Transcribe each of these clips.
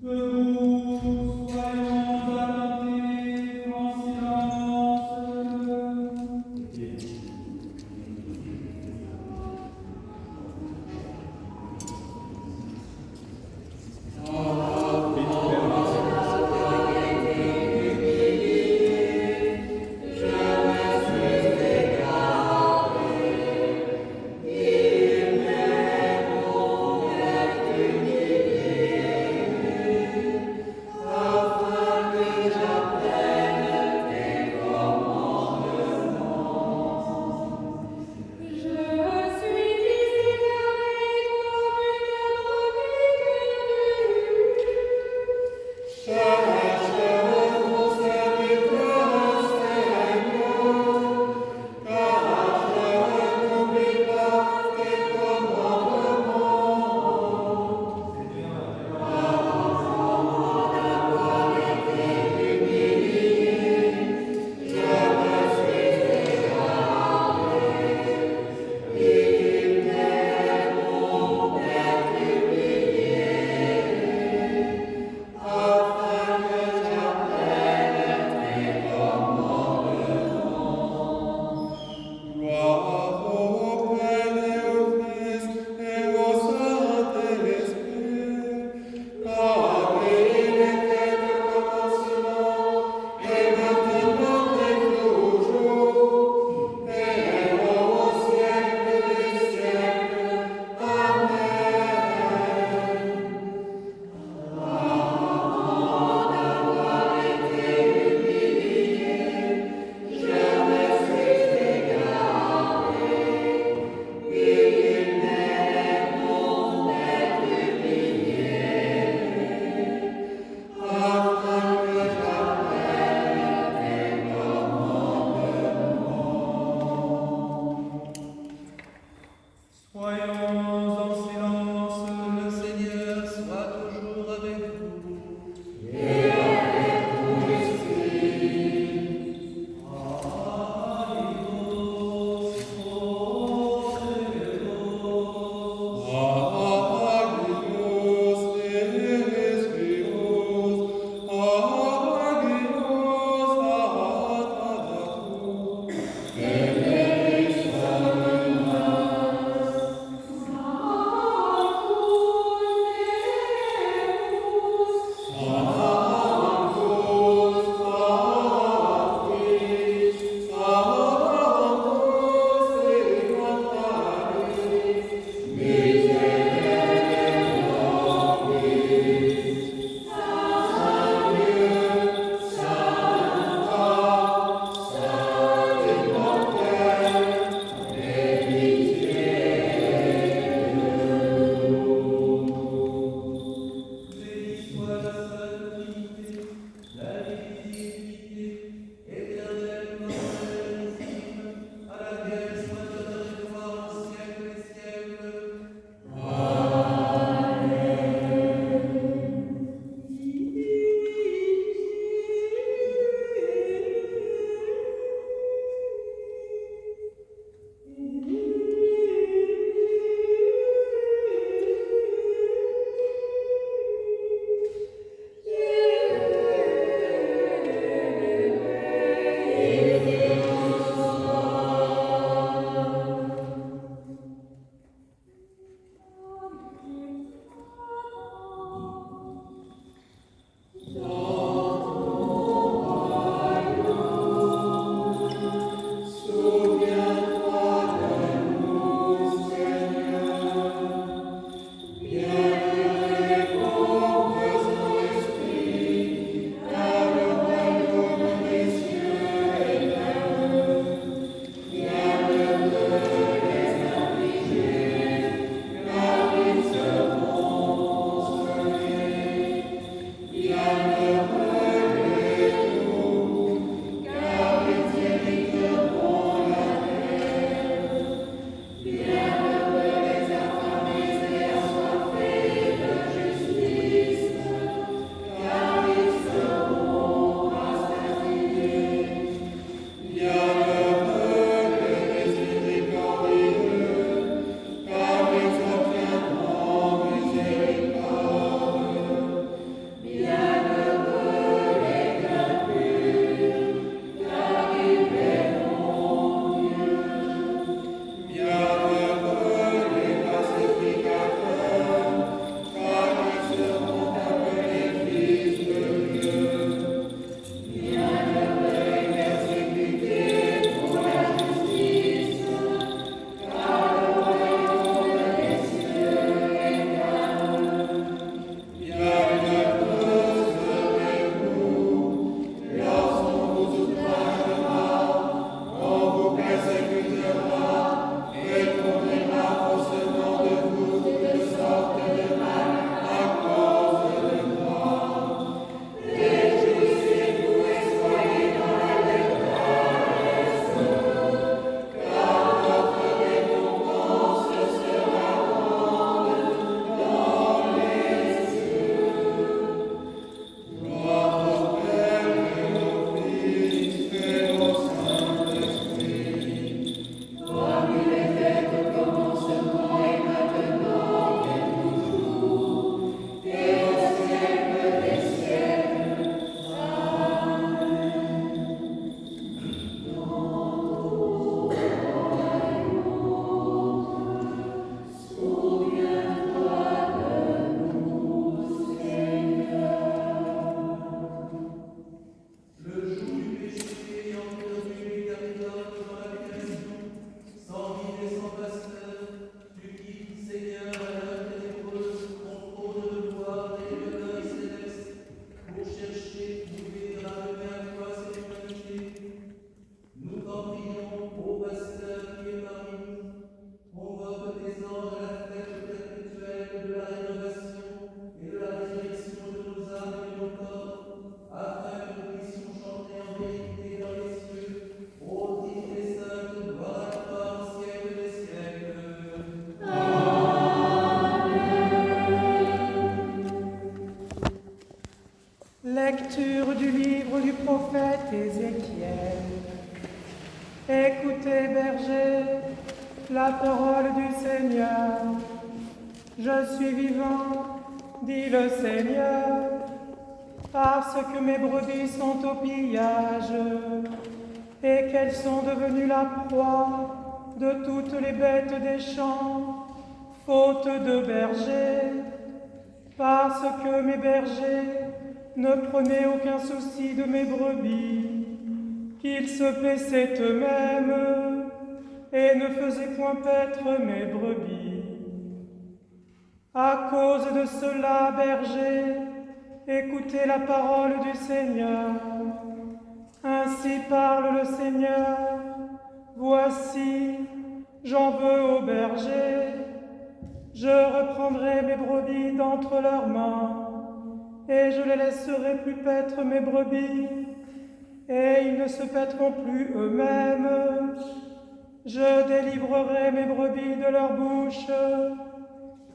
Debout, soyons attentifs en silence. Oh Lecture du livre du prophète Ézéchiel. Écoutez, bergers, la parole du Seigneur. Je suis vivant, dit le Seigneur, parce que mes brebis sont au pillage et qu'elles sont devenues la proie de toutes les bêtes des champs, faute de bergers, parce que mes bergers ne prenaient aucun souci de mes brebis, qu'ils se paissaient eux-mêmes et ne faisaient point paître mes brebis. À cause de cela, bergers, écoutez la parole du Seigneur. Ainsi parle le Seigneur. Voici, j'en veux aux bergers. Je reprendrai mes brebis d'entre leurs mains, et je les laisserai plus paître mes brebis, et ils ne se paîtront plus eux-mêmes. Je délivrerai mes brebis de leur bouche,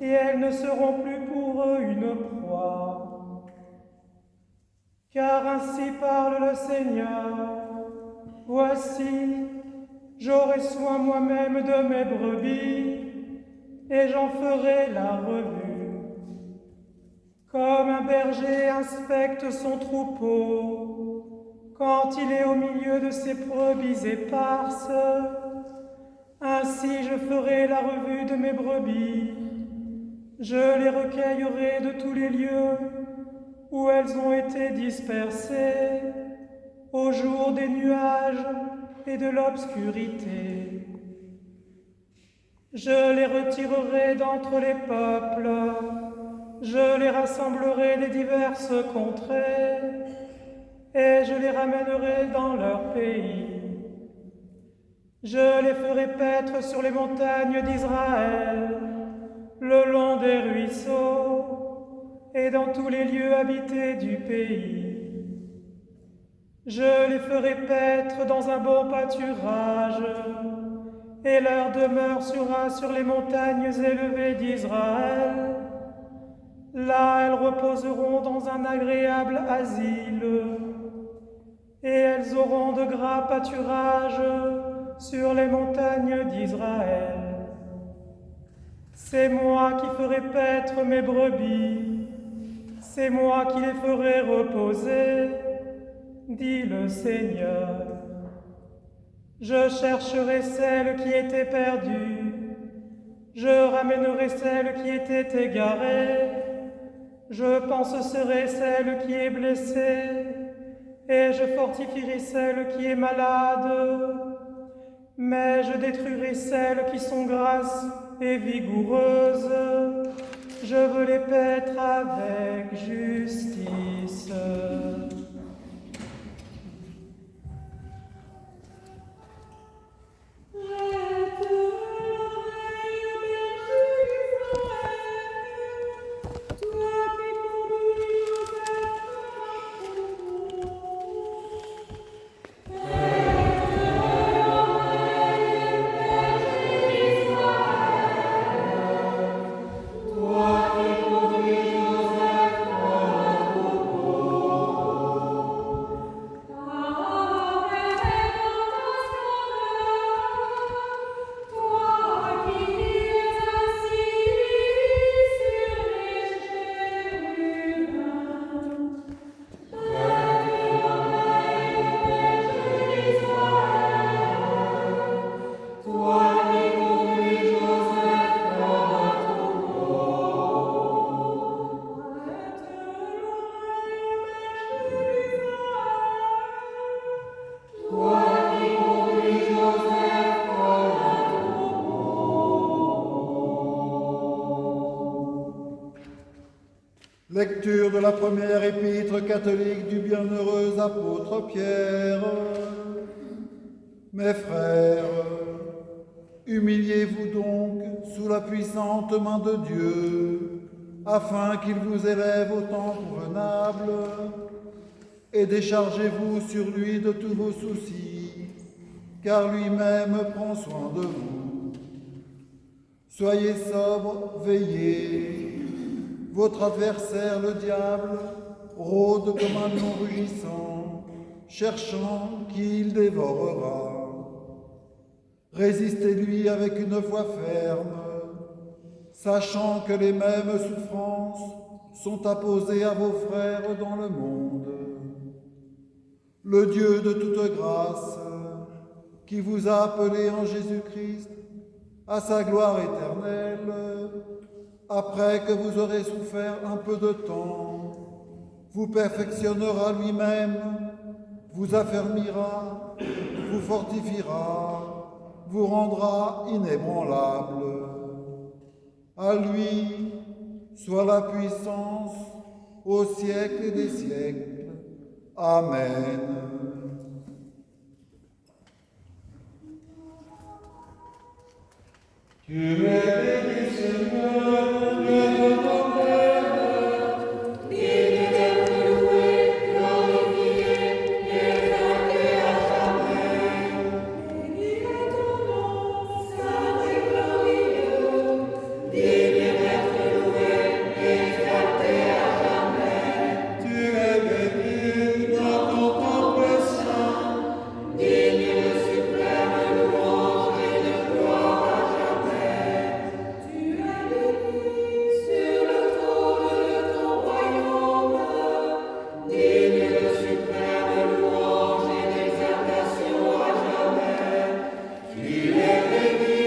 et elles ne seront plus pour eux une proie. Car ainsi parle le Seigneur. Voici, j'aurai soin moi-même de mes brebis, et j'en ferai la revue. Comme un berger inspecte son troupeau quand il est au milieu de ses brebis éparses, ainsi je ferai la revue de mes brebis. Je les recueillerai de tous les lieux où elles ont été dispersées, au jour des nuages et de l'obscurité. Je les retirerai d'entre les peuples, je les rassemblerai des diverses contrées, et je les ramènerai dans leur pays. Je les ferai paître sur les montagnes d'Israël, le long des ruisseaux, et dans tous les lieux habités du pays. Je les ferai paître dans un bon pâturage, et leur demeure sera sur les montagnes élevées d'Israël. Là, elles reposeront dans un agréable asile, et elles auront de gras pâturages sur les montagnes d'Israël. C'est moi qui ferai paître mes brebis, c'est moi qui les ferai reposer, dit le Seigneur. Je chercherai celles qui étaient perdues, je ramènerai celles qui étaient égarées, je panserai celle qui est blessée, et je fortifierai celle qui est malade, mais je détruirai celles qui sont grasses et vigoureuses. Je veux les paître avec justice. Lecture de la première épître catholique du bienheureux apôtre Pierre. Mes frères, humiliez-vous donc sous la puissante main de Dieu, afin qu'il vous élève au temps convenable, et déchargez-vous sur lui de tous vos soucis, car lui-même prend soin de vous. Soyez sobres, veillez. Votre adversaire, le diable, rôde comme un lion rugissant, cherchant qui il dévorera. Résistez-lui avec une foi ferme, sachant que les mêmes souffrances sont apposées à vos frères dans le monde. Le Dieu de toute grâce, qui vous a appelés en Jésus-Christ à sa gloire éternelle, après que vous aurez souffert un peu de temps, vous perfectionnera lui-même, vous affermira, vous fortifiera, vous rendra inébranlable. À lui soit la puissance au siècle des siècles. Amen. Tu es béni, Seigneur, Dieu de ton Père, digne d'être loué, glorifié, exalté à jamais. Béni est ton nom, saint et glorieux, digne d'être loué, exalté à jamais. Tu es béni dans ton temple saint, digne de suprême louange et de gloire à jamais. Tu es béni sur le trône de ton royaume, digne de suprême louange et d'exaltation à jamais. Tu es béni,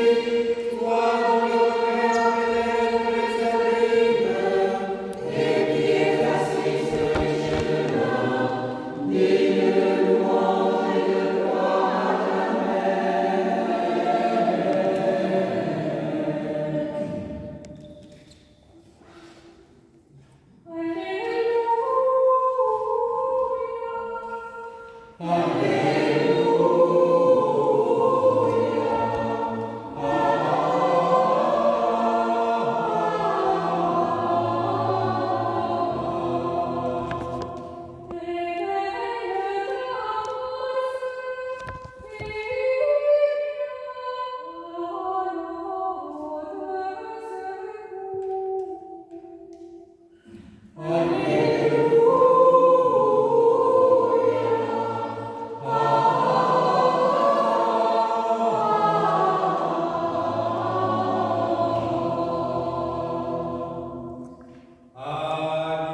toi dont le Père élève les abîmes, et qui es assis sur les chemins, digne de louange et de gloire à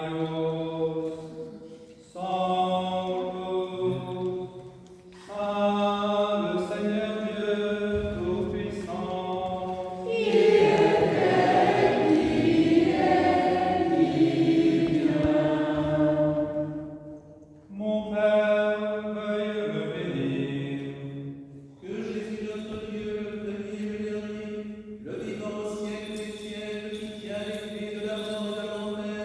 Adios, Sanctus, Saint le Seigneur Dieu Tout-Puissant. Mon Père, veuille me bénir. Que Jésus notre Dieu, le premier et le dernier, le vivant au siècle des siècles, qui tient les clés de l'argent et de l'enfer,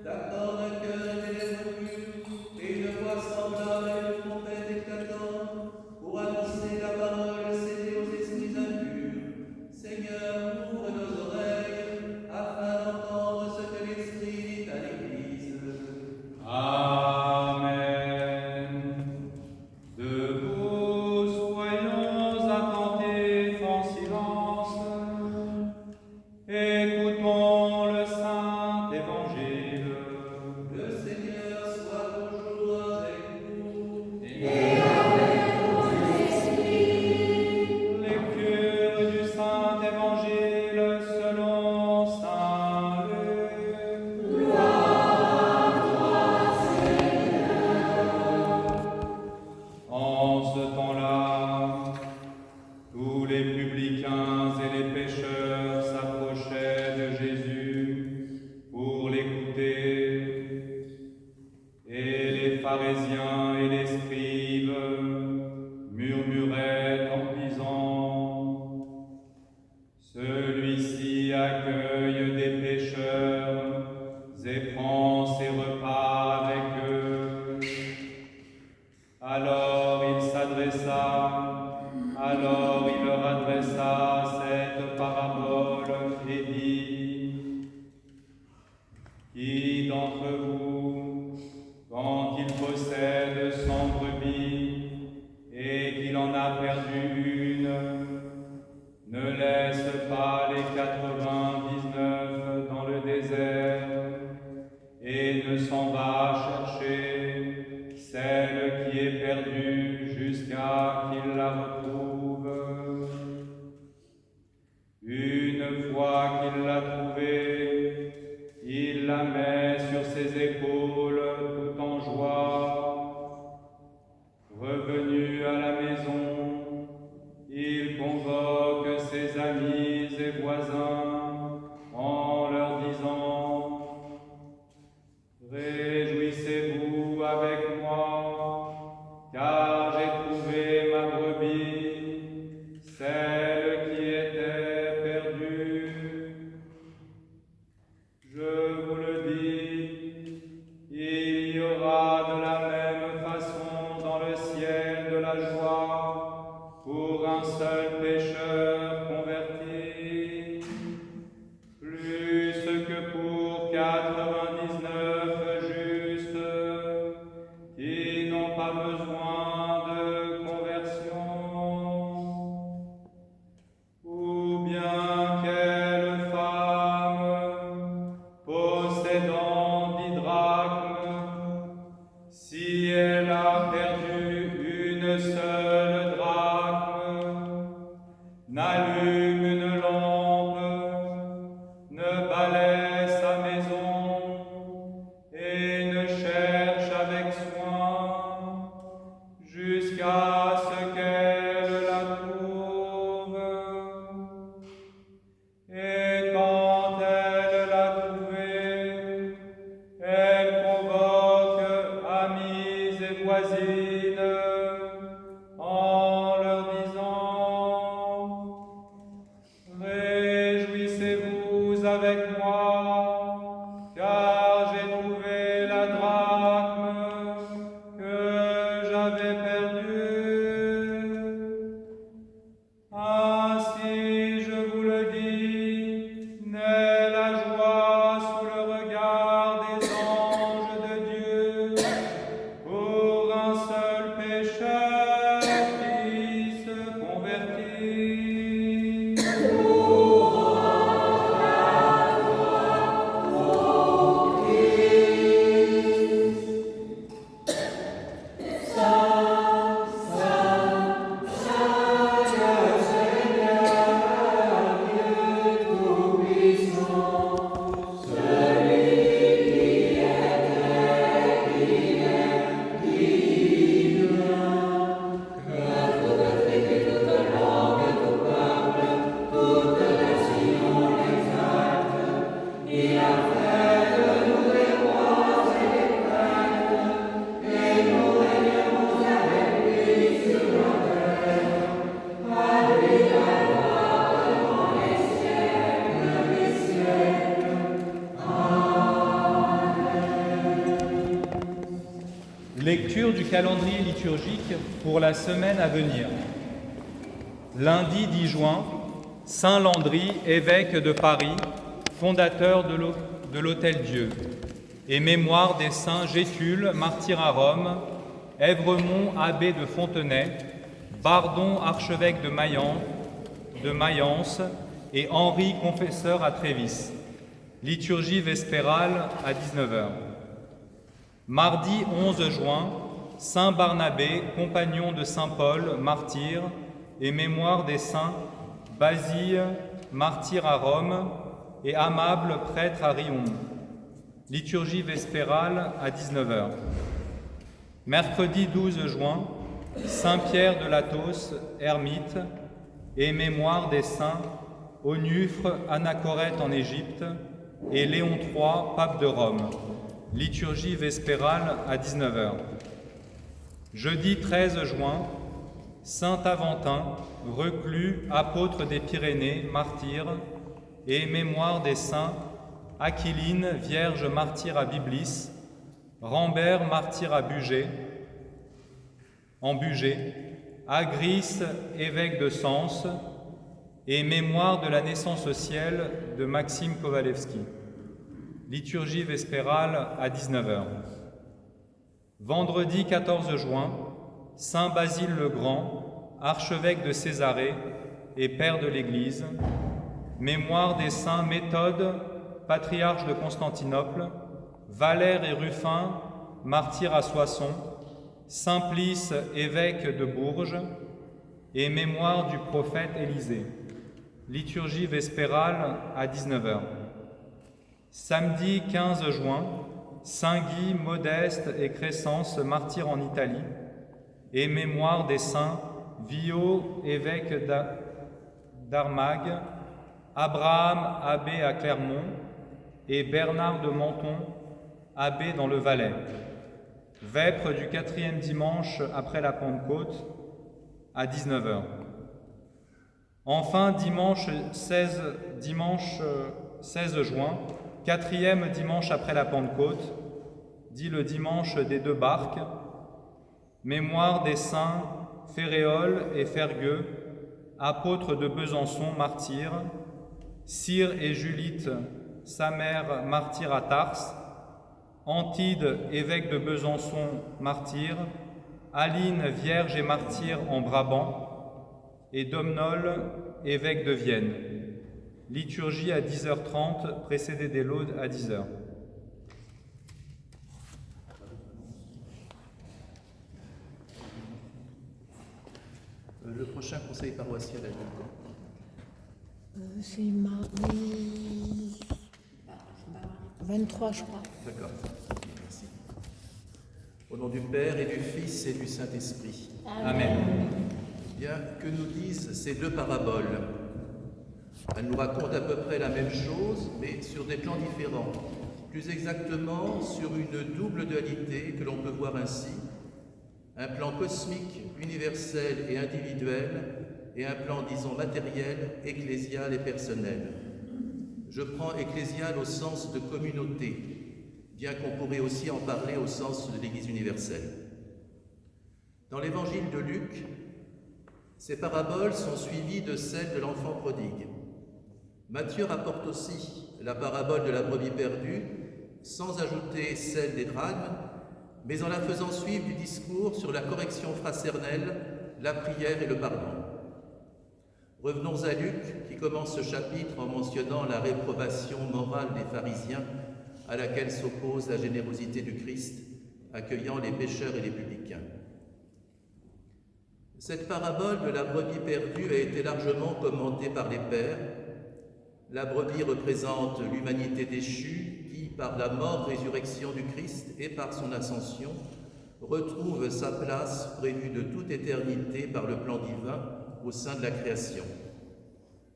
t'accorde un cœur et des lèvres pures, et une voix semblable à une trompette éclatante, pour annoncer la parole cédée aux esprits impurs. Seigneur, ouvre nos oreilles, afin d'entendre ce que l'Esprit dit à l'Église. Amen. Debout, soyons attentifs en silence. Écoutons le Saint Évangile. Le Seigneur soit toujours avec nous. Lecture du Saint Évangile selon Saint Luc. En ce temps-là, tous les publicains et les pécheurs s'approchaient de Jésus pour l'écouter, et les pharisiens et les scribes murmuraient en disant: celui-ci accueille des pécheurs et prend ses repas avec eux. Alors il leur adressa cette parabole et dit: qui d'entre vous, quand il possède 100 brebis et qu'il en a perdu une, ne laisse pas les 99 dans le désert et et ne s'en va chercher celle qui est perdue jusqu'à qu'il la retrouve. Une fois qu'il l'a trouvée, il la met sur ses épaules tout en joie. Revenu à la maison, il convoque ses amis et voisins en leur disant: Réjouissez-vous avec moi, car j'ai trouvé ma brebis, celle qui était perdue. Je vous le dis, il y aura de la même façon dans le ciel de la joie pour un seul pécheur converti, plus que pour 99 justes qui n'ont pas besoin de conversion. Ou bien quelle femme possédant 10 drachmes, si elle a perdu une seule drachme, n'allume une lampe, ne balaie sa maison et ne cherche avec soin jusqu'à ce qu'elle la trouve. Et quand elle l'a trouvée, elle convoque amis et voisines en leur disant: Réjouissez-vous avec moi, car j'ai trouvé la drachme que j'avais perdue. Ainsi, je vous le dis, naît la joie sous le regard des anges de Dieu pour un seul pécheur qui se convertit. Lecture du calendrier liturgique pour la semaine à venir. Lundi 10 juin, Saint Landry, évêque de Paris, fondateur de l'Hôtel-Dieu, et mémoire des saints Gétule, martyr à Rome, Èvremond, abbé de Fontenay, Bardon, archevêque de Mayence, et Henri, confesseur à Trévis. Liturgie vespérale à 19h. Mardi 11 juin, Saint Barnabé, compagnon de Saint Paul, martyr, et mémoire des saints Basile, martyr à Rome, et Amable, prêtre à Riom. Liturgie vespérale à 19h. Mercredi 12 juin, Saint Pierre de Latos, ermite, et mémoire des saints Onufre, Anachorète en Égypte, et Léon III, pape de Rome. Liturgie vespérale à 19h. Jeudi 13 juin, Saint Aventin, reclus, apôtre des Pyrénées, martyr, et mémoire des saints Aquiline, vierge martyre à Byblis, Rambert, martyr à Bugey, Agris, évêque de Sens, et mémoire de la naissance au ciel de Maxime Kowalewski. Liturgie vespérale à 19h. Vendredi 14 juin, Saint Basile le Grand, archevêque de Césarée et père de l'Église, mémoire des saints Méthode, patriarche de Constantinople, Valère et Ruffin, martyrs à Soissons, Simplice, évêque de Bourges, et mémoire du prophète Élisée. Liturgie vespérale à 19h. Samedi 15 juin, Saint Guy, Modeste et Crescence, martyrs en Italie, et mémoire des saints Vio, évêque d'Armagh, Abraham, abbé à Clermont, et Bernard de Menton, abbé dans le Valais. Vêpres du 4e dimanche après la Pentecôte, à 19h. Enfin, dimanche 16 juin, 4e dimanche après la Pentecôte, dit le dimanche des 2 barques, mémoire des saints Féréol et Fergueux, apôtres de Besançon, martyrs, Cyr et Julite, sa mère, martyr à Tars, Antide, évêque de Besançon, martyr, Aline, vierge et martyr en Brabant, et Domnol, évêque de Vienne. Liturgie à 10h30, précédée des laudes à 10h. Le prochain conseil paroissial a lieu quand ? C'est mardi 23, je crois. D'accord. Merci. Au nom du Père et du Fils et du Saint-Esprit. Amen. Bien, que nous disent ces 2 paraboles? Elles nous racontent à peu près la même chose, mais sur des plans différents. Plus exactement, sur une double dualité que l'on peut voir ainsi. Un plan cosmique, universel et individuel, et un plan, disons, matériel, ecclésial et personnel. Je prends ecclésial au sens de communauté, bien qu'on pourrait aussi en parler au sens de l'Église universelle. Dans l'évangile de Luc, ces paraboles sont suivies de celles de l'enfant prodigue. Matthieu rapporte aussi la parabole de la brebis perdue, sans ajouter celle des drachmes, mais en la faisant suivre du discours sur la correction fraternelle, la prière et le pardon. Revenons à Luc, qui commence ce chapitre en mentionnant la réprobation morale des pharisiens, à laquelle s'oppose la générosité du Christ, accueillant les pécheurs et les publicains. Cette parabole de la brebis perdue a été largement commentée par les pères. La brebis représente l'humanité déchue qui, par la mort-résurrection du Christ et par son ascension, retrouve sa place prévue de toute éternité par le plan divin au sein de la création.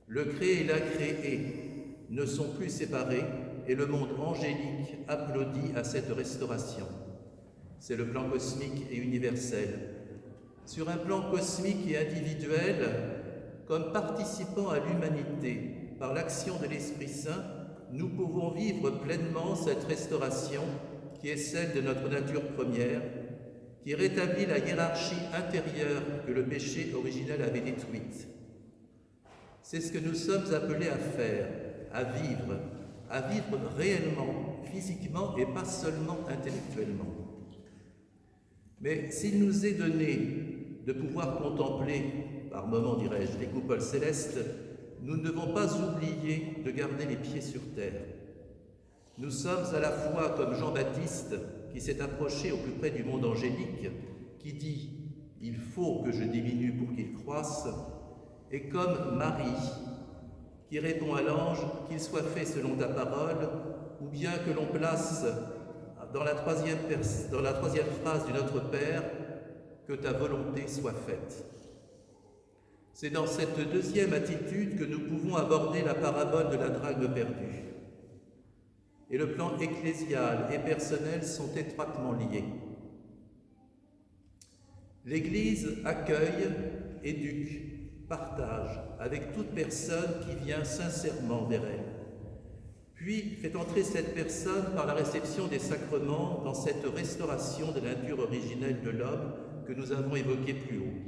Le créé et l'incréé ne sont plus séparés et le monde angélique applaudit à cette restauration. C'est le plan cosmique et universel. Sur un plan cosmique et individuel, comme participant à l'humanité par l'action de l'Esprit Saint, nous pouvons vivre pleinement cette restauration qui est celle de notre nature première, qui rétablit la hiérarchie intérieure que le péché originel avait détruite. C'est ce que nous sommes appelés à faire, à vivre réellement, physiquement et pas seulement intellectuellement. Mais s'il nous est donné de pouvoir contempler, par moments dirais-je, les coupoles célestes, nous ne devons pas oublier de garder les pieds sur terre. Nous sommes à la fois comme Jean-Baptiste, qui s'est approché au plus près du monde angélique, qui dit « Il faut que je diminue pour qu'il croisse », et comme Marie, qui répond à l'ange « Qu'il soit fait selon ta parole », ou bien que l'on place dans la troisième phrase du Notre Père « Que ta volonté soit faite ». C'est dans cette deuxième attitude que nous pouvons aborder la parabole de la drachme perdue. Et le plan ecclésial et personnel sont étroitement liés. L'Église accueille, éduque, partage avec toute personne qui vient sincèrement vers elle, puis fait entrer cette personne par la réception des sacrements dans cette restauration de la nature originelle de l'homme que nous avons évoquée plus haut.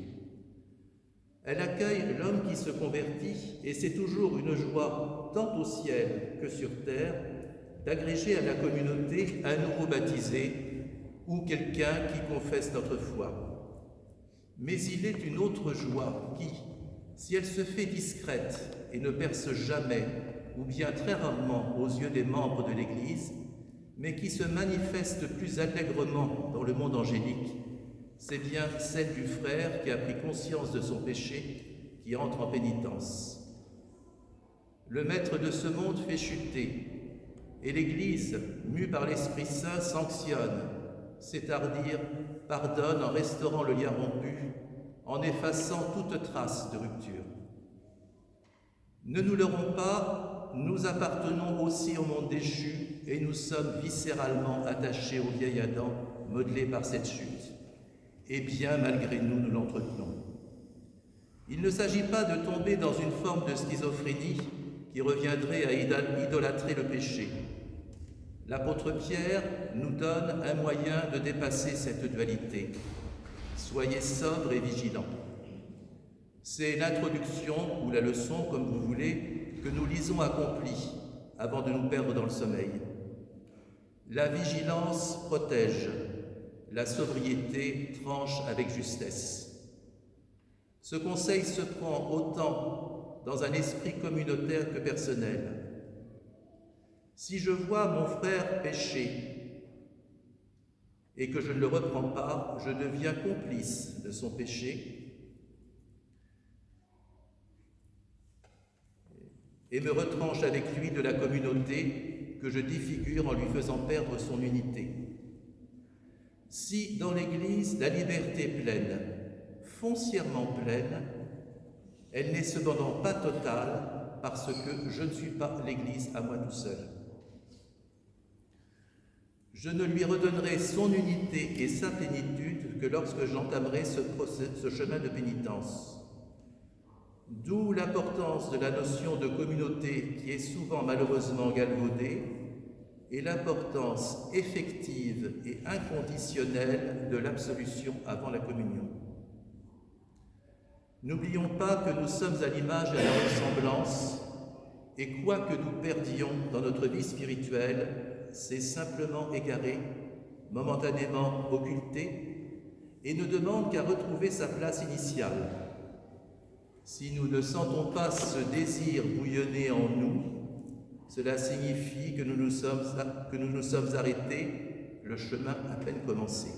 Elle accueille l'homme qui se convertit et c'est toujours une joie tant au ciel que sur terre d'agréger à la communauté un nouveau baptisé ou quelqu'un qui confesse notre foi. Mais il est une autre joie qui, si elle se fait discrète et ne perce jamais, ou bien très rarement aux yeux des membres de l'Église, mais qui se manifeste plus allègrement dans le monde angélique, c'est bien celle du frère qui a pris conscience de son péché, qui entre en pénitence. Le maître de ce monde fait chuter, et l'Église, mue par l'Esprit Saint, sanctionne, c'est-à-dire pardonne en restaurant le lien rompu, en effaçant toute trace de rupture. Ne nous leurrons pas, nous appartenons aussi au monde déchu et nous sommes viscéralement attachés au vieil Adam modelé par cette chute. Et bien malgré nous, nous l'entretenons. Il ne s'agit pas de tomber dans une forme de schizophrénie qui reviendrait à idolâtrer le péché. L'apôtre Pierre nous donne un moyen de dépasser cette dualité. Soyez sobres et vigilants. C'est l'introduction ou la leçon, comme vous voulez, que nous lisons accomplie avant de nous perdre dans le sommeil. La vigilance protège, la sobriété tranche avec justesse. Ce conseil se prend autant dans un esprit communautaire que personnel. Si je vois mon frère pécher et que je ne le reprends pas, je deviens complice de son péché et me retranche avec lui de la communauté que je défigure en lui faisant perdre son unité. Si dans l'Église la liberté est pleine, foncièrement pleine, elle n'est cependant pas totale parce que je ne suis pas l'Église à moi tout seul. Je ne lui redonnerai son unité et sa plénitude que lorsque j'entamerai ce chemin de pénitence. D'où l'importance de la notion de communauté qui est souvent malheureusement galvaudée et l'importance effective et inconditionnelle de l'absolution avant la communion. N'oublions pas que nous sommes à l'image et à la ressemblance, et quoi que nous perdions dans notre vie spirituelle, c'est simplement égaré, momentanément occulté, et ne demande qu'à retrouver sa place initiale. Si nous ne sentons pas ce désir bouillonner en nous, cela signifie que nous nous sommes arrêtés, le chemin à peine commencé.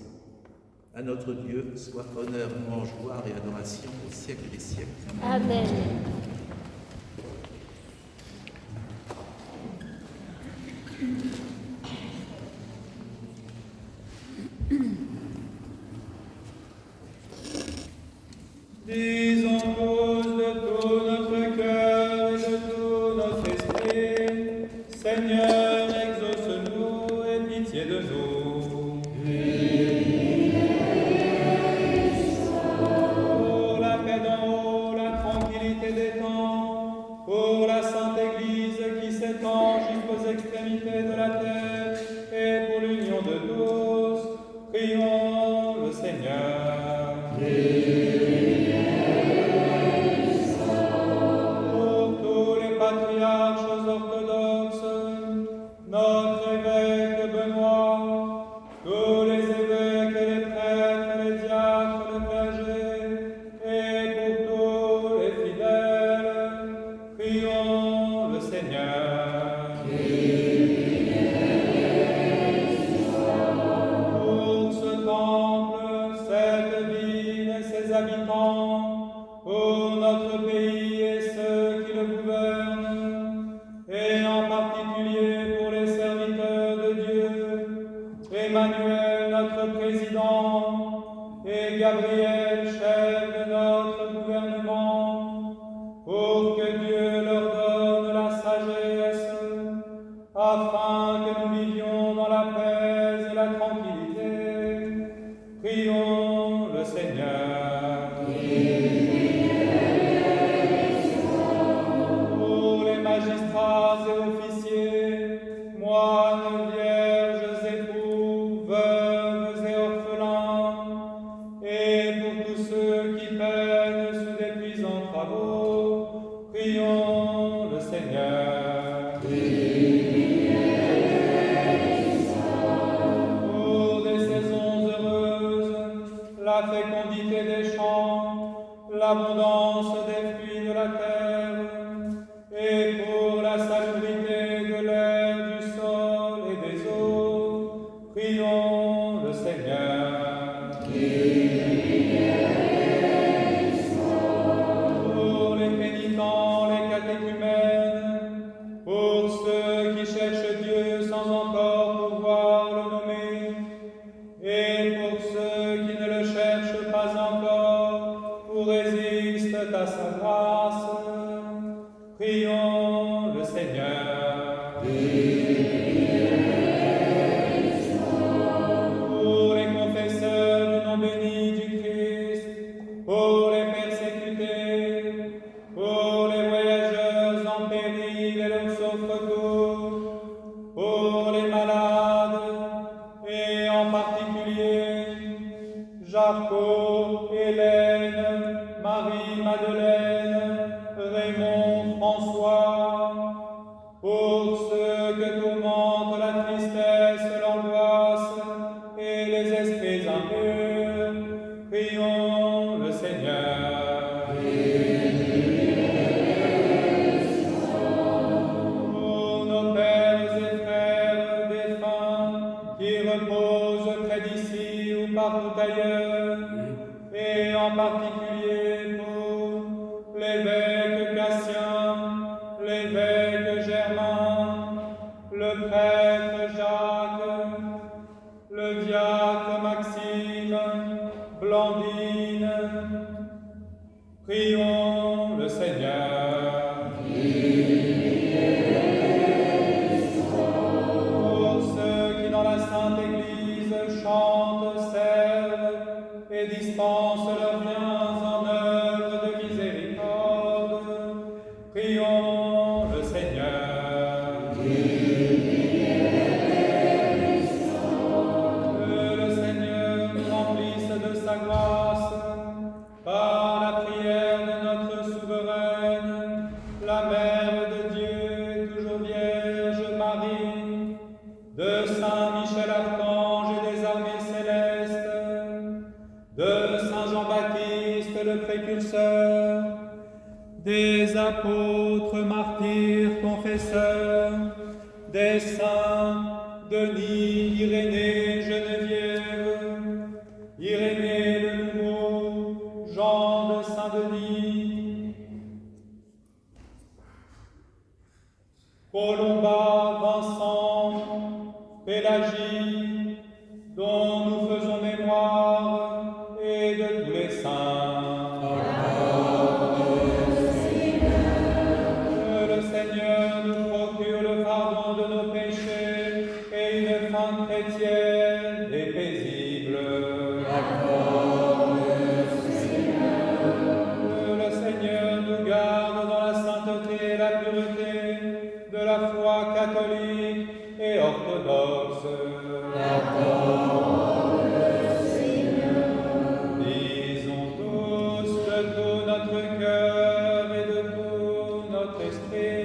À notre Dieu soit honneur, louange, gloire et adoration au siècle des siècles. Amen. Disons tous de tout notre cœur et de tout notre esprit, Seigneur, exauce-nous et pitié de nous. Pour la paix d'en haut, la tranquillité des temps, pour la sainte Église qui s'étend jusqu'aux extrémités de la terre, et pour l'union de tous, prions le Seigneur. Patriarches orthodoxes, notre évêque Benoît, tous les évêques et les prêtres, les diacres, le clergé, et pour tous les fidèles, prions le Seigneur. Pour ce temple, cette ville et ses habitants, pour notre pays et ceux qui le gouvernent, et en particulier pour les serviteurs de Dieu, Emmanuel, notre président, et Gabriel, chef de notre gouvernement, pour que Dieu leur donne la sagesse, afin que nous vivions dans la paix et la tranquillité. Prions le Seigneur. Pour les magistrats et officiers, moines, vierges, époux, veuves et orphelins, et pour tous ceux qui peinent sous d'épuisants travaux, prions le Seigneur. Pour Prions le Seigneur. Pour les pénitents, les catéchumènes, pour ceux qui cherchent Dieu sans encore pouvoir le nommer, et pour ceux qui ne le cherchent pas encore, ou résistent à sa grâce, prions le Seigneur. Pour les confesseurs du nom béni du Christ, pour les persécutés, pour les voyageurs en péril et leurs souffres-doux, pour les malades, et en particulier Jacob, Hélène, Marie-Madeleine, Raymond, François, pour ceux que tourmentent la tristesse, l'angoisse et les esprits impurs, prions le Seigneur. Pour nos pères et frères défunts qui reposent près d'ici ou partout ailleurs, et en particulier pour l'évêque Cassien, l'évêque Germain, le prêtre Jacques, le diacre Maxime, Blandine, prions le Seigneur. Pour ceux qui dans la Sainte Église chantent, servent et dispensent leurs biens en œuvre de miséricorde, prions le Seigneur. Que le Seigneur nous remplisse de sa grâce par la prière de notre souveraine, la Mère de Dieu, toujours Vierge Marie, de Saint Michel Archange et des armées célestes, de Saint Jean-Baptiste le précurseur, des apôtres, martyrs, confesseurs, des saints Denis, Irénée, Geneviève, Irénée le Nouveau, Jean de Saint-Denis, Colomba, Vincent, Pélagie, dont nous faisons mémoire, et de tous les saints. Que le Seigneur nous procure le pardon de nos péchés et une fin chrétienne et paisible. Que le Seigneur nous garde dans la sainteté et la pureté de la foi catholique et orthodoxe. Disons tous de tout notre cœur et de tout notre esprit.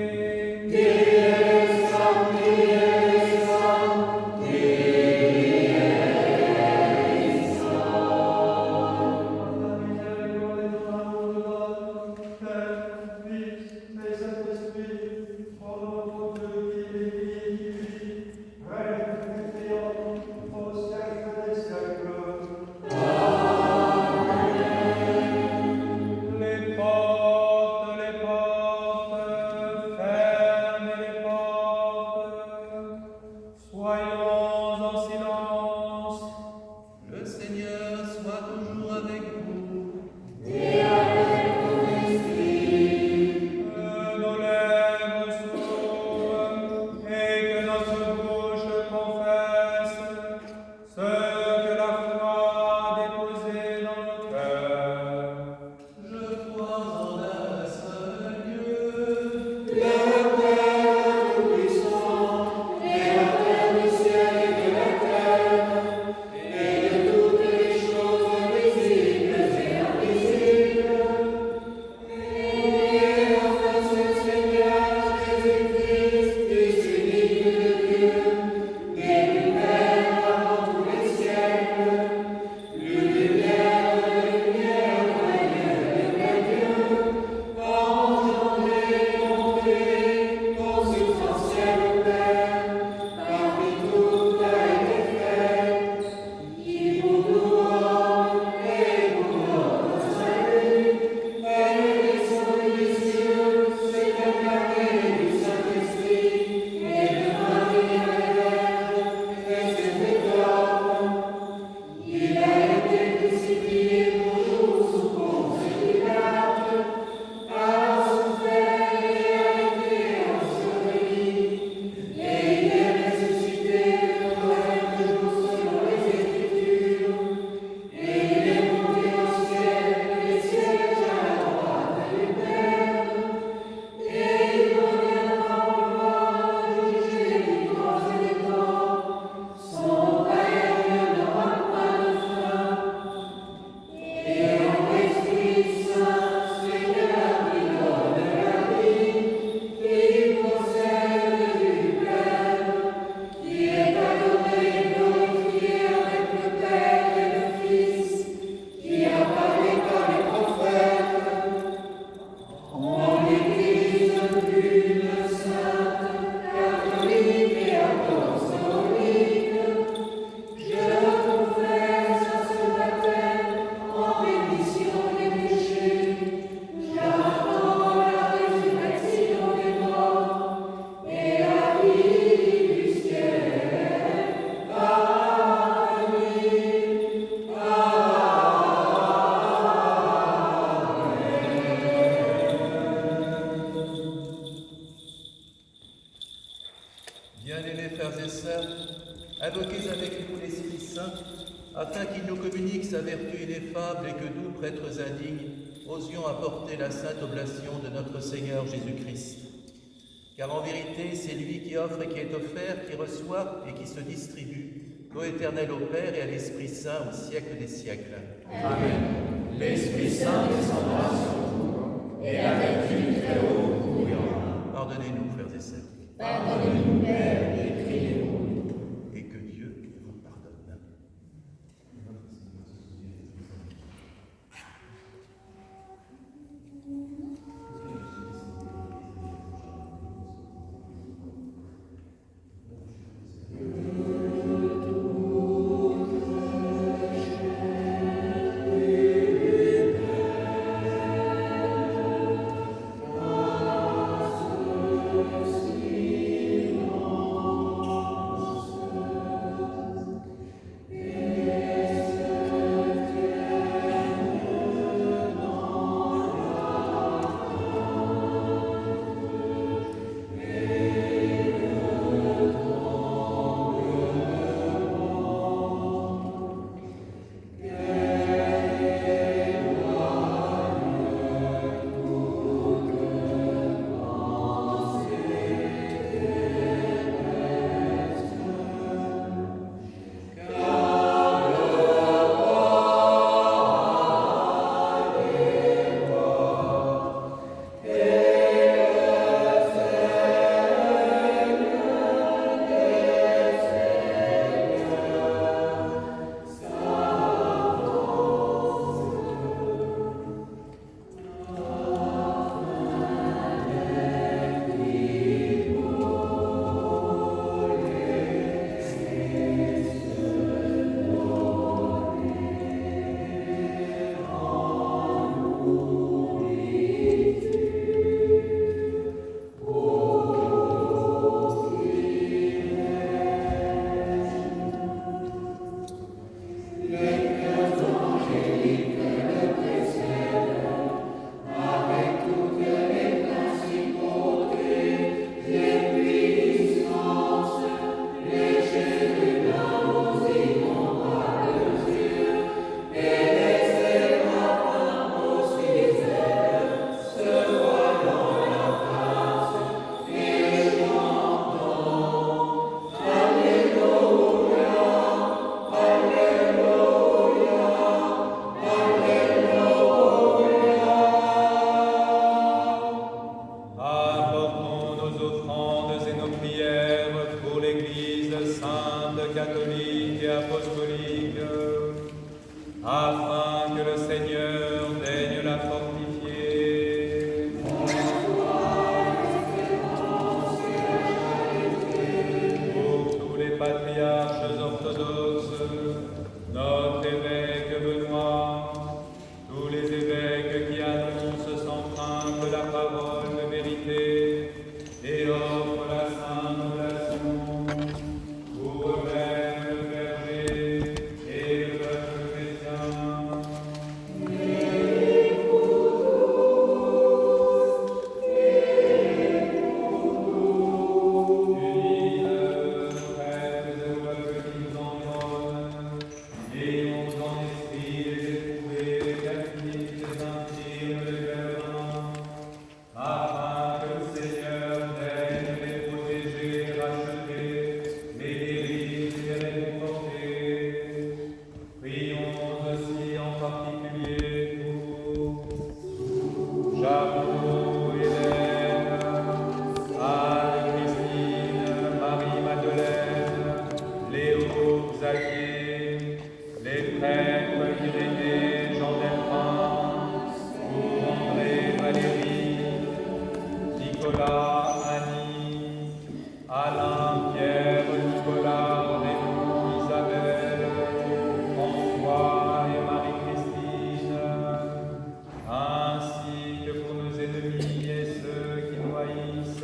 afin qu'il nous communique sa vertu ineffable et que nous, prêtres indignes, osions apporter la sainte oblation de notre Seigneur Jésus-Christ. Car en vérité, c'est lui qui offre et qui est offert, qui reçoit et qui se distribue, coéternel au Père et à l'Esprit Saint au siècle des siècles. Amen. L'Esprit Saint descendra sur vous, et la vertu très haut vous couvrira. Pardonnez-nous, frères et sœurs, Pardonnez-nous, Père, et priez pour nous. et que Dieu vous pardonne. afin que le Seigneur daigne la fortifier. Pour tous les patriarches orthodoxes, notre évêque Benoît, tous les évêques qui annoncent sans crainte la parole de vérité et offrent la sainte oblation, pour eux-mêmes le berger et le peuple chrétien. Unis, prêtres et au peuple qui nous environne, ayons en esprit les éprouvés, les captifs, les intimes, les pèlerins, afin que le Seigneur daigne les protéger, les racheter, les guérir et les conforter. Prions aussi en particulier pour Jacob, Hélène, Anne-Christine, Marie-Madeleine, Léo, Xavier, les prêtres Irénée, Jean-Delphin, pour André, Valérie, Nicolas, Annie, Alain, Pierre, Nicolas, Raymond, Isabelle, François et Marie-Christine, ainsi que pour nos ennemis et ceux qui nous haïssent.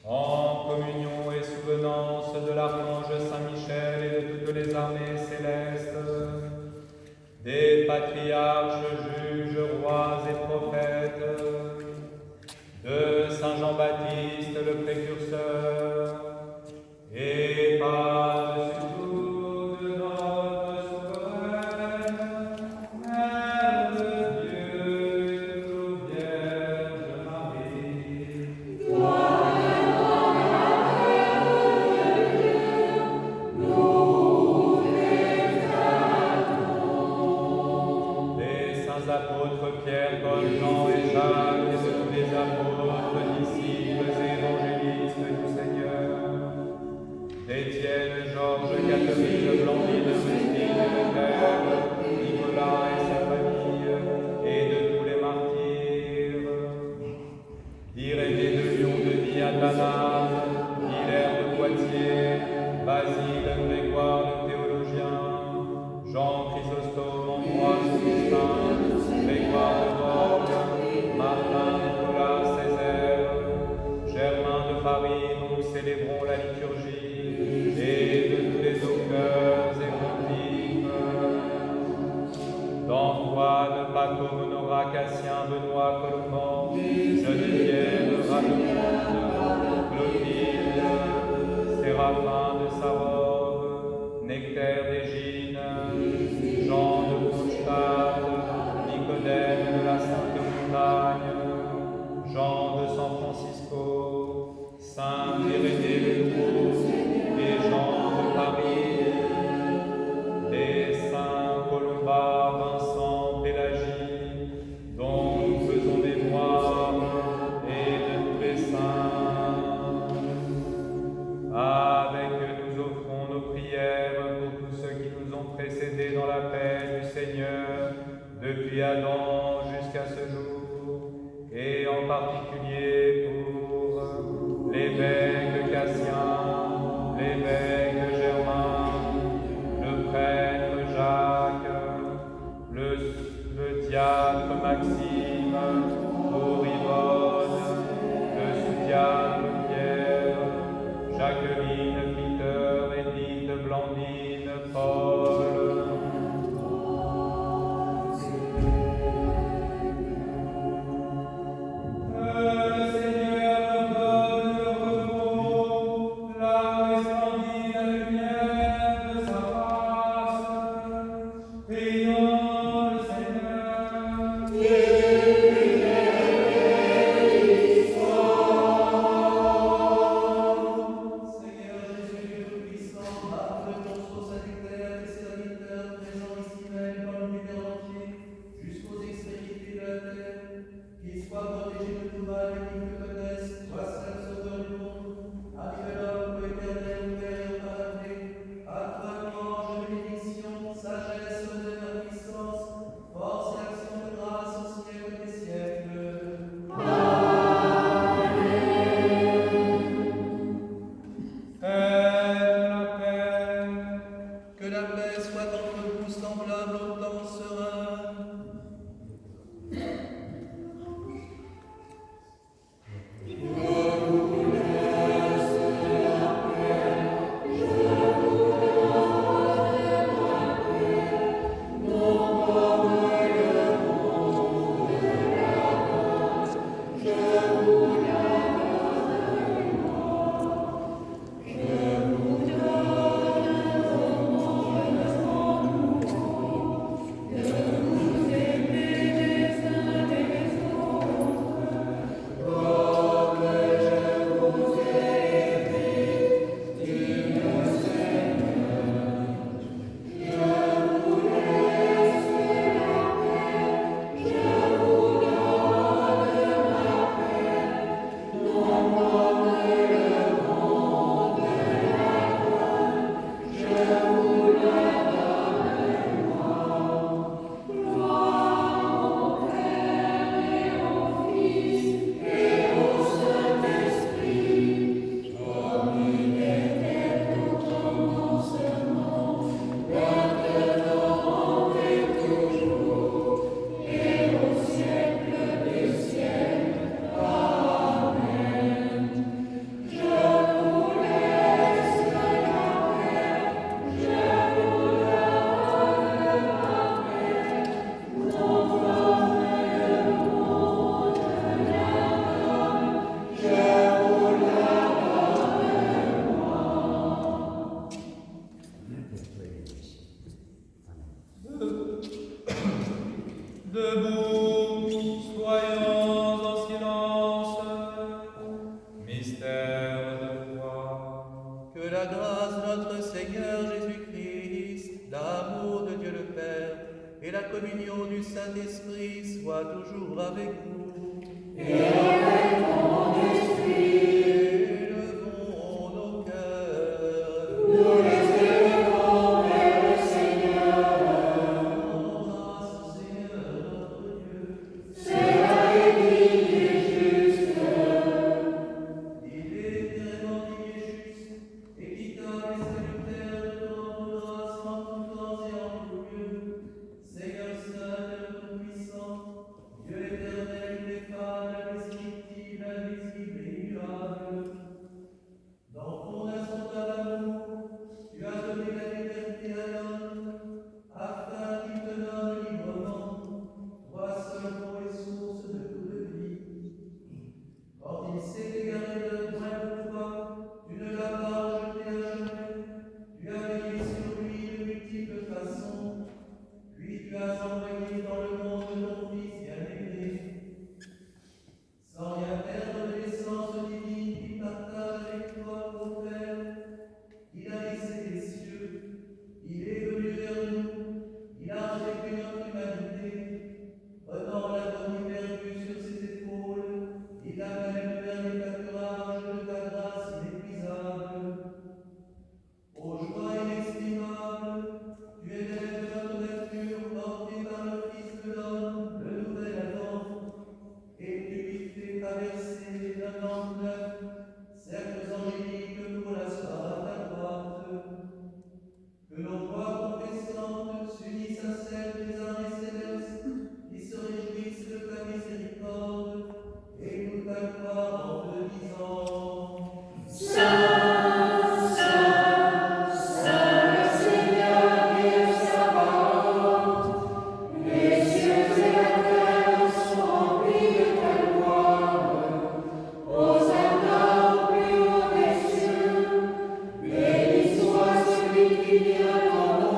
En communion et souvenance de l'archange Saint-Michel et de toutes les armées célestes, des patriarches, juges, rois et prophètes, de Saint Jean-Baptiste le précurseur, et par-dessus tout de notre Gatien, Benoît, Colomban, Geneviève, Rademonde, Clotilde, Séraphin de Sarov, Nectaire d'Égine, Jean de Kronstadt, Nicodème de la Sainte Montagne, Jean de San Francisco, Saint Irénée de Tours et Jean de Paris, des saints Colomba, Vincent, Pélagie, dont nous faisons mémoire, et de tous les saints. Avec eux, nous offrons nos prières pour tous ceux qui nous ont précédés dans la paix du Seigneur, depuis Adam jusqu'à ce jour, et en particulier pour l'évêque Cassien, l'évêque Germain, le prêtre Jacques, le diacre Maxime, pour Yvonne, le sous-diacre Pierre, Jacqueline, Peter, Edith, Blandine, Paul. Le Seigneur donne le repos, la resplendit la lumière de sa face. Prions le Seigneur. Seigneur Jésus, Tout-Puissant, marque de ton sceau salutaire tes serviteurs présents ici même dans l'univers entier, jusqu'aux extrémités de la terre, qu'ils soient protégés de tout mal et qu'ils te connaissent, toi seul sauveur du monde, ami de l'homme, éternel, ouvert et auparavant, à toi louange, bénédiction, sagesse, honneur, puissance, force et action de grâce au siècle des siècles. Faites la paix. Que la paix soit entre vous semblable au temps serein. Debout, soyons en silence. Mystère de foi. Que la grâce de notre Seigneur Jésus-Christ, l'amour de Dieu le Père et la communion du Saint-Esprit soient toujours avec vous. Élevons nos cœurs. Nous les élevons vers le Seigneur. Rendons grâce au Seigneur notre Dieu. C'est la digne et juste. Il est vraiment digne et juste, équitable et salutaire de te rendre grâce en tout temps et en tout lieu. Seigneur saint et tout-puissant, Dieu éternel, ineffable, indescriptible, voix confessantes s'unissent à celles des armées célestes, qui se réjouissent de ta miséricorde, et nous t'acclamons en te disant. Béni soit celui qui vient en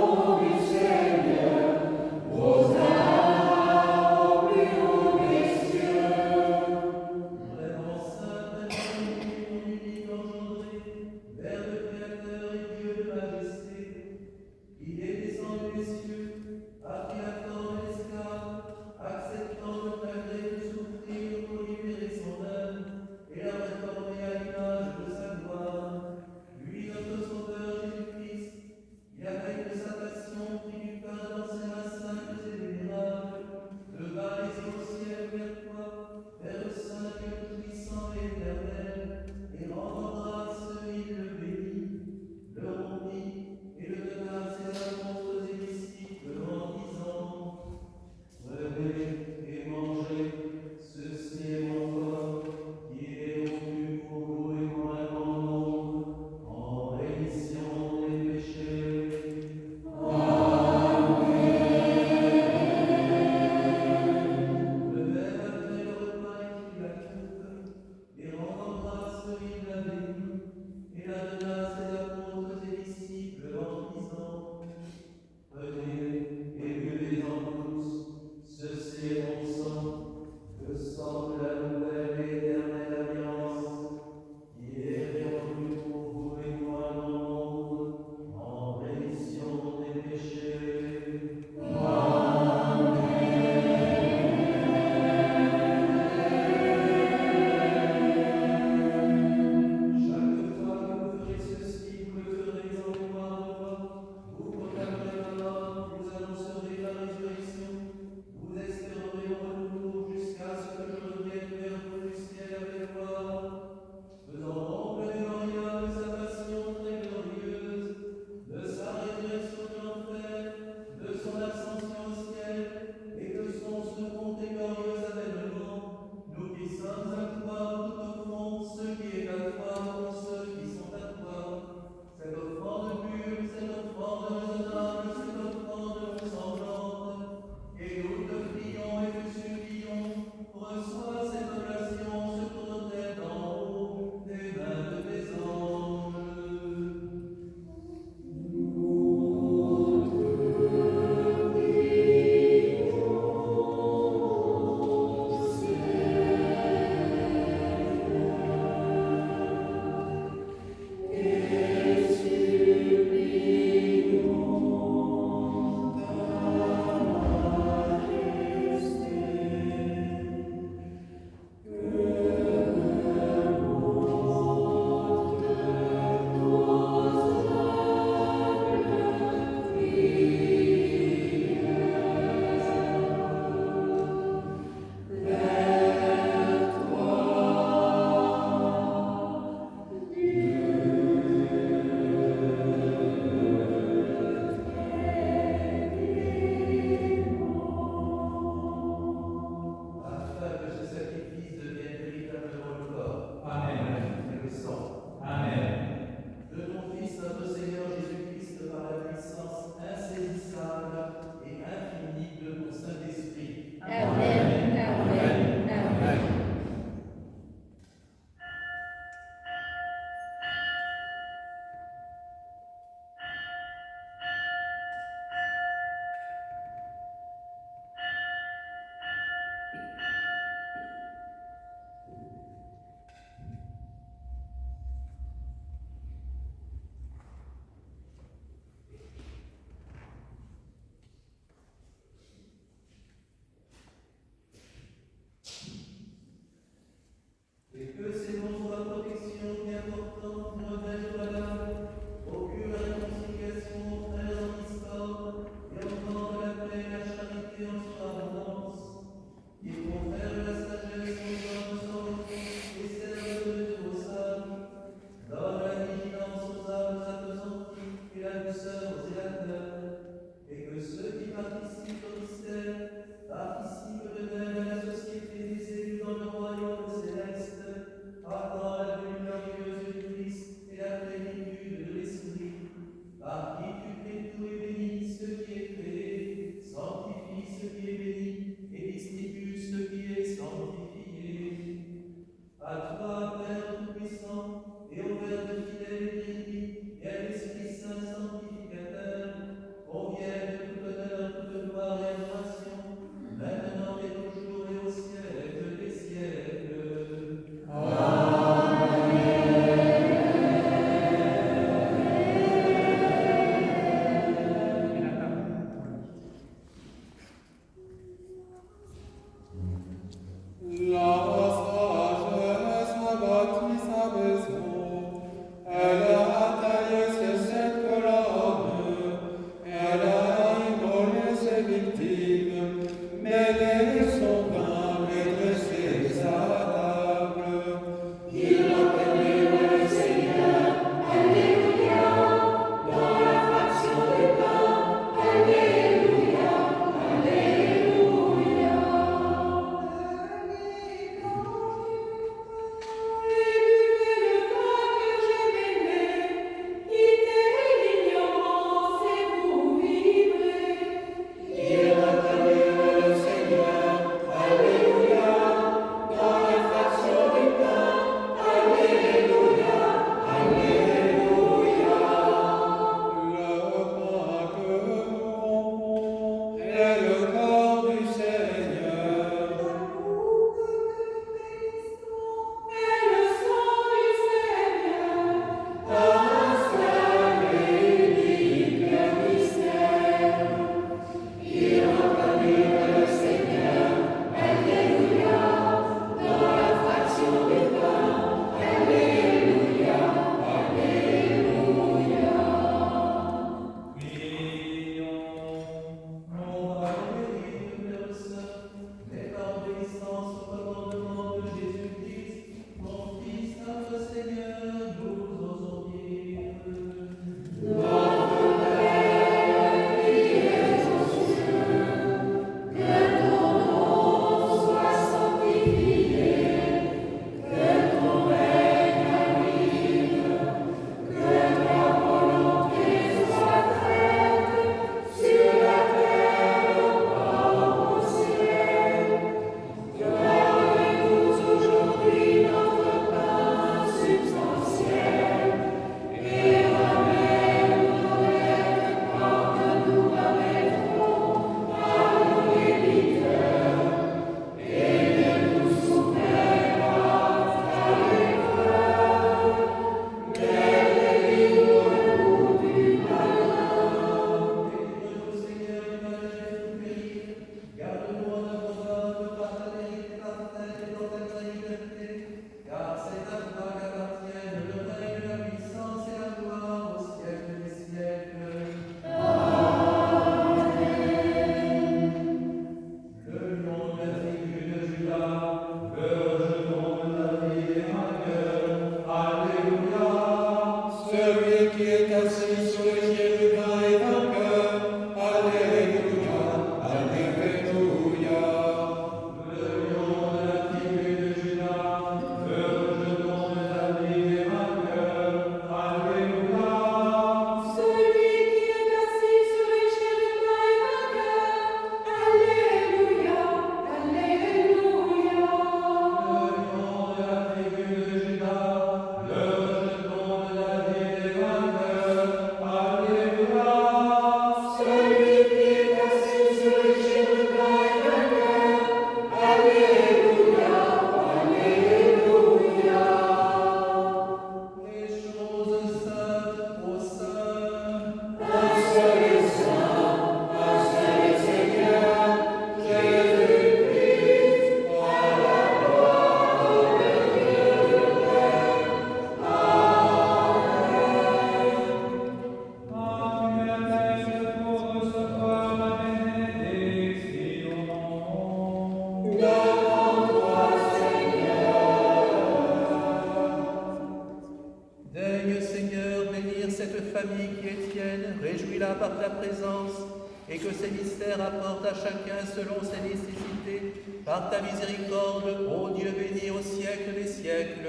présence, et que ces mystères apportent à chacun selon ses nécessités, par ta miséricorde, ô Dieu béni au siècle des siècles.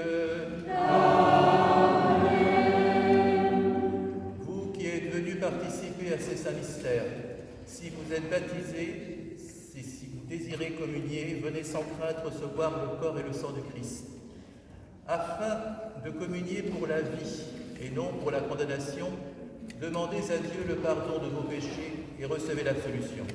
Vous qui êtes venus participer à ces saints mystères, si vous êtes baptisés, si vous désirez communier, venez sans crainte recevoir le corps et le sang de Christ. Afin de communier pour la vie et non pour la condamnation, demandez à Dieu le pardon de vos péchés et recevez l'absolution.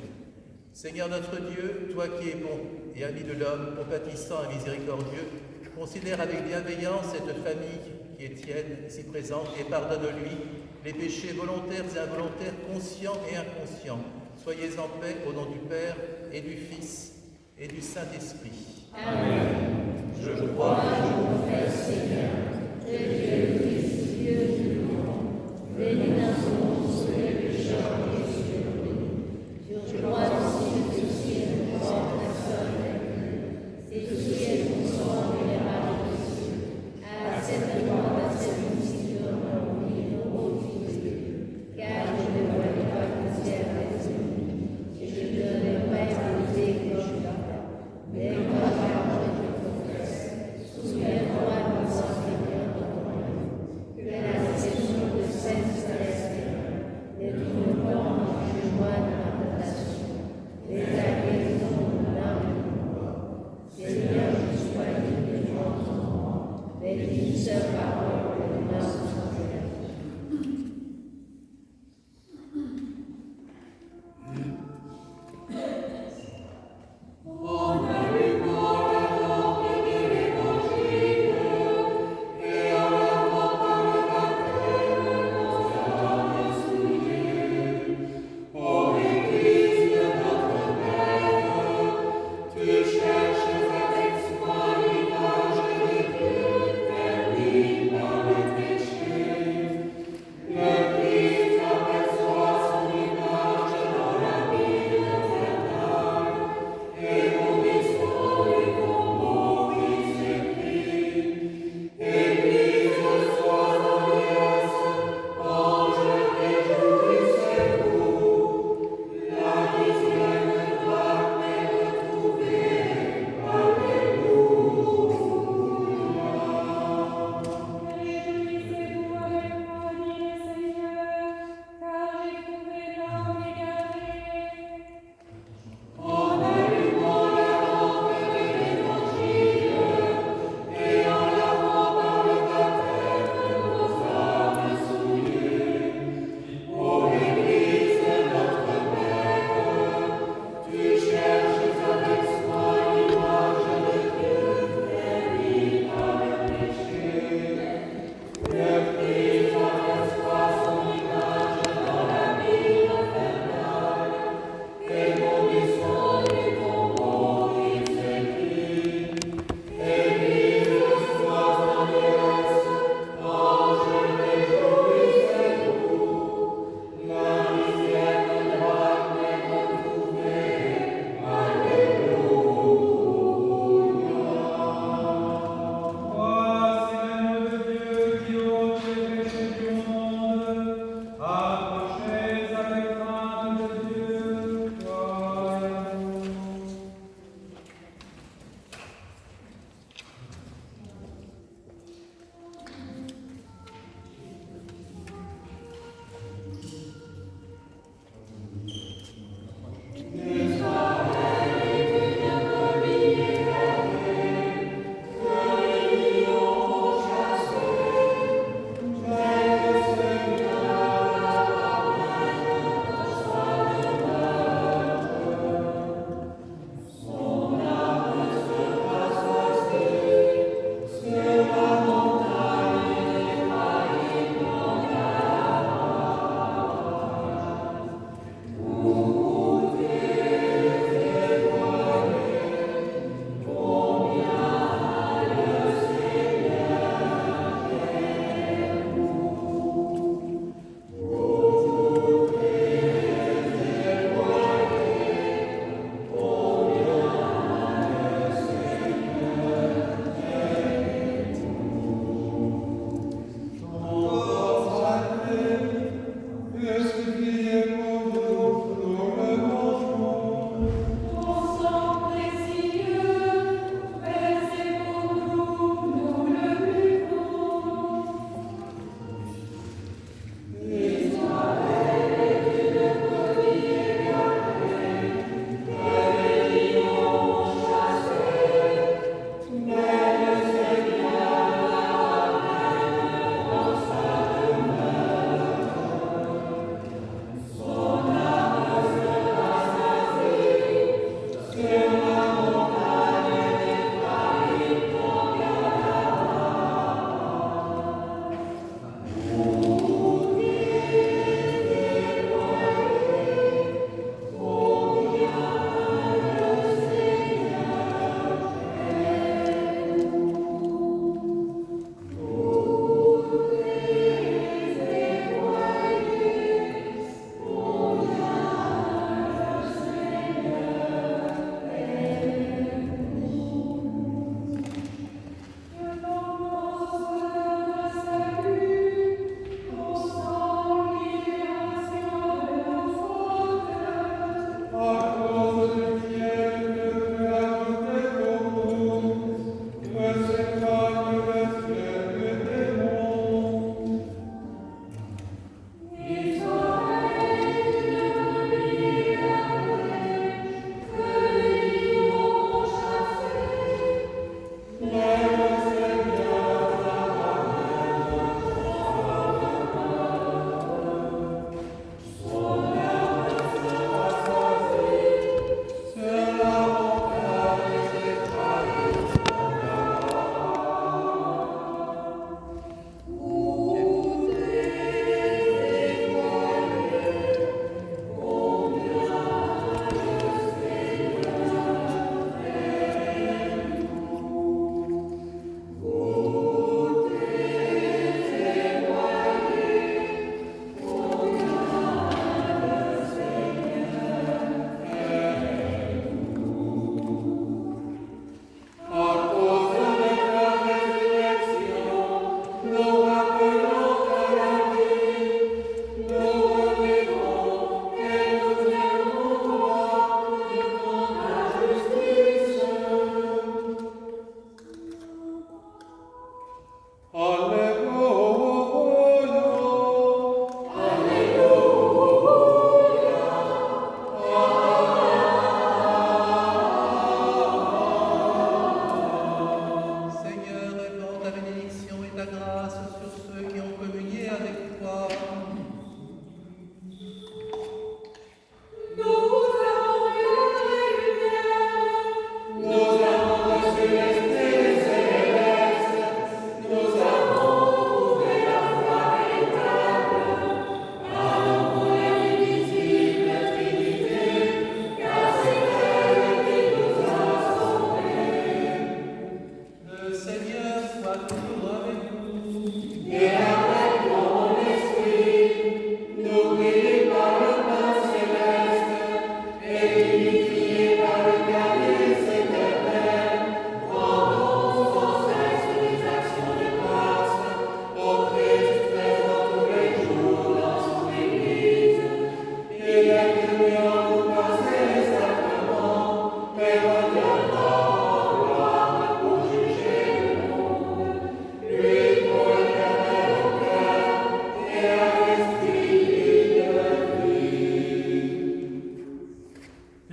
Seigneur notre Dieu, toi qui es bon et ami de l'homme, compatissant et miséricordieux, considère avec bienveillance cette famille qui est tienne, ici présente, et pardonne-lui les péchés volontaires et involontaires, conscients et inconscients. Soyez en paix au nom du Père et du Fils et du Saint-Esprit. Amen. Je crois et je confesse, Seigneur, que Dieu est le Fils, Dieu du monde, béni dans son nom sous les pécheurs et sur nous. Je crois aussi que ceci est une forte personne et que ceci est une son vénérable de Jésus. Accepte-moi dans cette mystique mon vie, ô Fils de Dieu, car je ne voyais pas le ciel avec nous, et je ne devais pas épouser que je t'attends. Mais quand je te confesse, souviens-toi de mon Seigneur dans ton amour, que la décision de Sainte Céleste, et tout le monde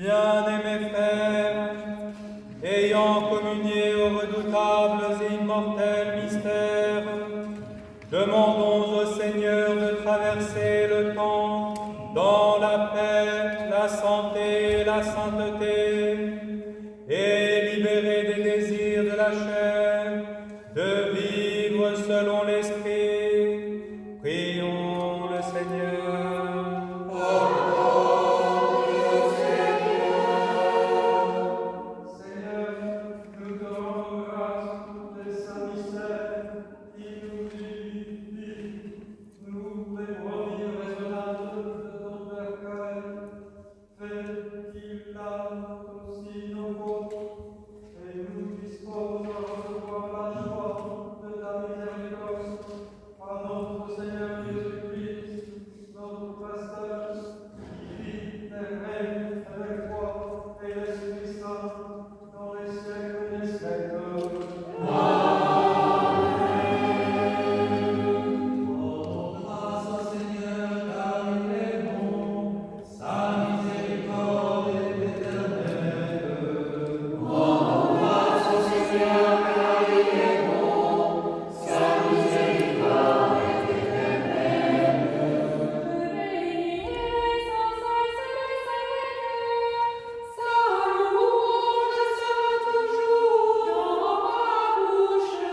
Bien-aimés frères, ayant communié aux redoutables et immortels mystères, demandons au Seigneur de traverser le temps dans la paix, la santé et la sainteté, et libérer des désirs de la chair, de vivre selon l'Esprit. Prions le Seigneur. Seigneur, nous te rendons grâce pour tes saints mystères qui nous unifient. Nous voulons vivre raisonnable de ton recueil. Fais qu'il lave aussi nos fautes et nous dispose de recevoir la joie de ta miséricorde par notre Seigneur Jésus-Christ, notre pasteur, qui vit et règne avec toi et l'Esprit Saint dans les siècles des siècles. Rendons grâce au Seigneur, car il est bon, sa miséricorde est éternelle. Rendons grâce au Seigneur, car il est bon, sa miséricorde est éternelle. Bénis sans cesse le Seigneur, sa louange sera toujours dans ma bouche.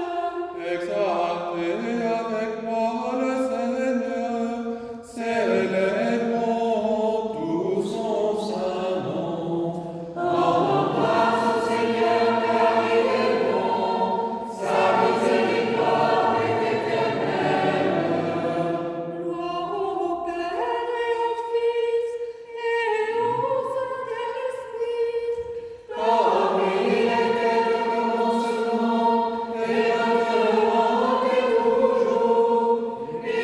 Exaltez avec moi le Seigneur, célébrons tout son saint nom. Rendons grâce au Seigneur, car il est bon, sa miséricorde est éternelle. Gloire au Père et au Fils et au Saint-Esprit, comme il était au commencement, et maintenant et toujours, et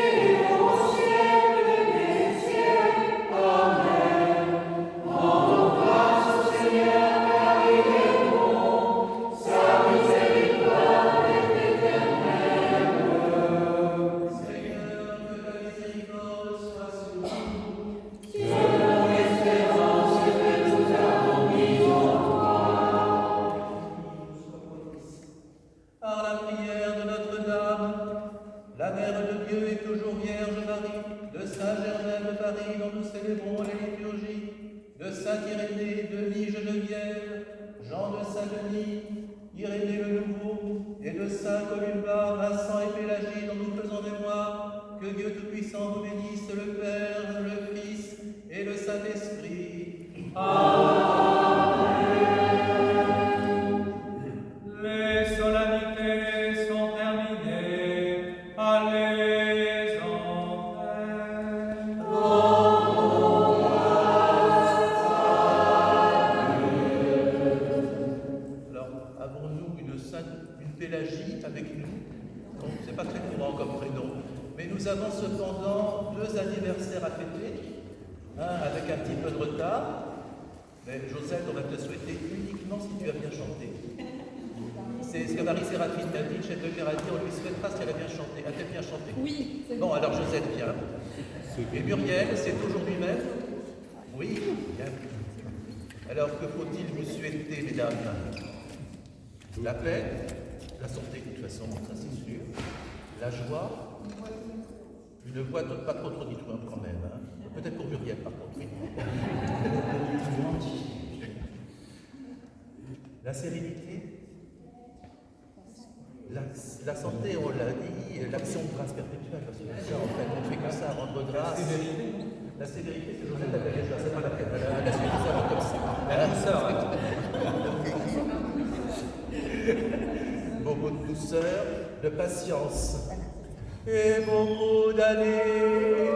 au siècle des siècles. Amen. Rendons grâce au Seigneur, car il est bon, sa miséricorde est éternelle. Seigneur, que ta miséricorde soit sur nous. Selon l'espérance que nous avons mise en toi. Par la prière de Notre-Dame, la Mère de Dieu et toujours Vierge Marie, de Saint-Germain de Paris, dont nous célébrons les liturgies, de Saint-Irénée, Denis Geneviève, Jean de Saint-Denis, Irénée le Nouveau, et de Saint-Columba, Vincent et Pélagie, dont nous faisons mémoire, que Dieu Tout-Puissant vous bénisse, le Père, le Fils et le Saint-Esprit. Les solennités sont terminées. Allez en paix. Alors, avons-nous une Pélagie avec nous? Donc, c'est pas très courant comme prénom. Mais nous avons cependant 2 anniversaires à fêter, un avec un petit peu de retard. Mais Josette, on va te souhaiter uniquement si tu as bien chanté. C'est ce que Marie-Séraphine m'a dit, chef de chœur a dit, on lui souhaitera si elle a bien chanté. A-t-elle bien chanté? Oui, c'est Bon, alors Josette, bien. Et Muriel, c'est aujourd'hui même? Oui, bien. Alors, que faut-il vous souhaiter, mesdames? La paix, la santé, de toute façon, ça c'est sûr. La joie, une voix pas trop tonitruante quand même. Hein. Peut-être pour Muriel, par contre, oui. La sérénité, la santé, on l'a dit, l'action de grâce perpétuelle, parce que ça, en fait, on ne fait que ça, rendre grâce. La sévérité, c'est Josette la déjà, c'est pas la peine, elle a suivi ça comme ça. Beaucoup de douceur, de patience et beaucoup d'années.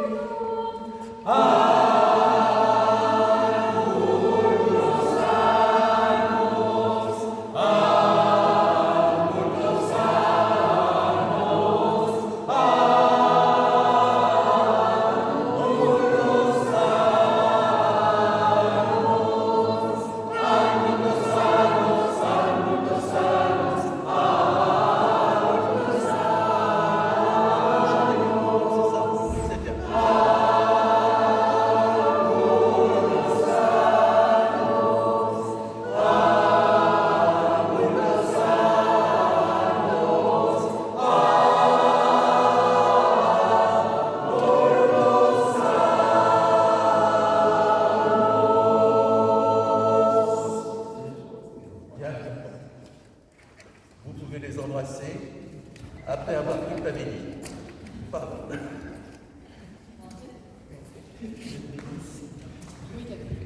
C'est bien. les embrasser après avoir tout t'avais dit. Pardon. Oui, Catherine.